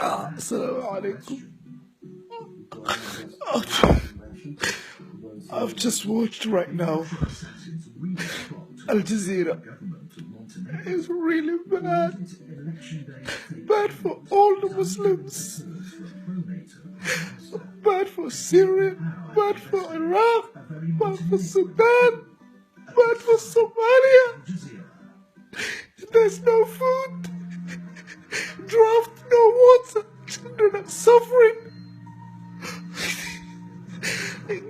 Assalamu alaikum. I've just watched right now Al Jazeera. It's really bad. Bad for all the Muslims. Bad for Syria. Bad for Iraq. Bad for Sudan. Bad for Somalia. There's no food. Drought, no water. Children are suffering.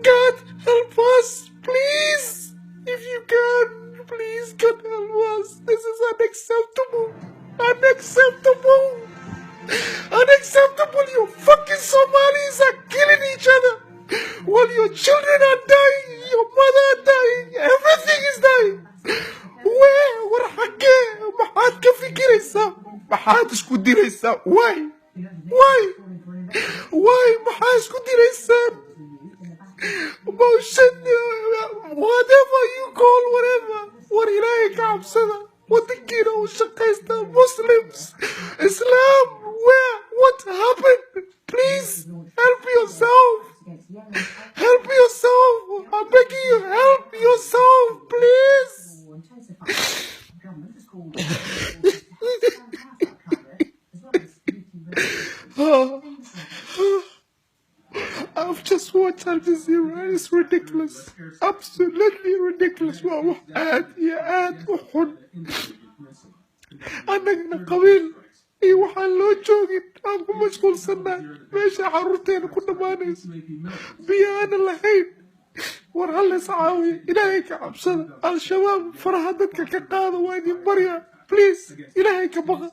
God help us, please. If you can, please, God help us. This is unacceptable. Unacceptable. Unacceptable. You fucking Somalis are killing each other. While your children are dying, your mother are dying, everything is dying. Where? What hagee? Maxaad ka fikiraysaa? Maxaad isku diraysaa? Why? Why? Why? Maxaad isku diraysaa? Motion, whatever you call whatever. What Ilaahay ka cabsada. Wadankiina u shaqaysta Muslims. Islam, where? What happened? Please, help yourself. Help yourself. I'm begging you, help yourself, please. I've just watched Al Jazeera. It's ridiculous. Absolutely ridiculous. Wow. Ad وحن. أنا قبيل. إيه وحن لو جوجت. أنا مشغول سنة. ماشي حرتين كنا مانيس. بيا أنا الحين. ورهلا سعاوي. إلهيك عبسنا. الشباب فرحتك كقاضي وين بريا. بليز. إلهيك بقى.